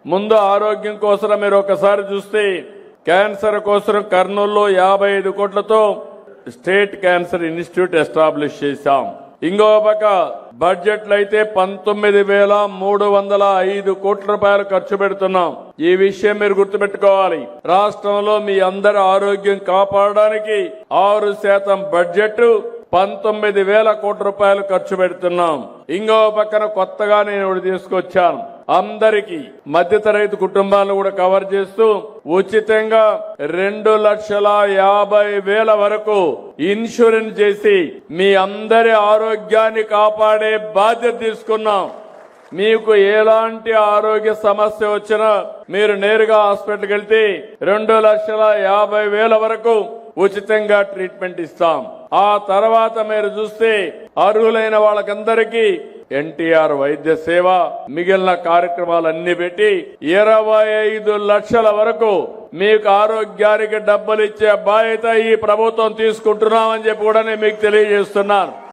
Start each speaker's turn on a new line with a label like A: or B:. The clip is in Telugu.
A: ముందు ఆరోగ్యం కోసం మీరు ఒకసారి చూస్తే క్యాన్సర్ కోసం కర్నూలులో 55 కోట్లతో స్టేట్ క్యాన్సర్ ఇన్స్టిట్యూట్ ఎస్టాబ్లిష్ చేశాం. ఇంకో పక్క బడ్జెట్లు అయితే 19,305 కోట్ల రూపాయలు ఖర్చు పెడుతున్నాం. ఈ విషయం మీరు గుర్తుపెట్టుకోవాలి. రాష్ట్రంలో మీ అందరి ఆరోగ్యం కాపాడడానికి 6% బడ్జెట్ 19,000 కోట్ల రూపాయలు ఖర్చు పెడుతున్నాం. ఇంకో పక్కన కొత్తగా నేను ఒకటి తీసుకొచ్చాను. అందరికీ మధ్యతరగతి కుటుంబాలను కూడా కవర్ చేస్తూ ఉచితంగా 2,50,000 వరకు ఇన్సూరెన్స్ చేసి మీ అందరి ఆరోగ్యాన్ని కాపాడే బాధ్యత తీసుకున్నాం. మీకు ఎలాంటి ఆరోగ్య సమస్య వచ్చినా మీరు నేరుగా హాస్పిటల్కి వెళ్తే 2,50,000 వరకు ఉచితంగా ట్రీట్మెంట్ ఇస్తాం. ఆ తర్వాత మీరు చూస్తే అర్హులైన వాళ్ళకందరికీ ఎన్టీఆర్ వైద్య సేవ మిగిలిన కార్యక్రమాలన్నీ పెట్టి 25 లక్షల వరకు మీకు ఆరోగ్యానికి డబ్బులు ఇచ్చే బాధ్యత ఈ ప్రభుత్వం తీసుకుంటున్నామని చెప్పి కూడా నేను మీకు తెలియజేస్తున్నాను.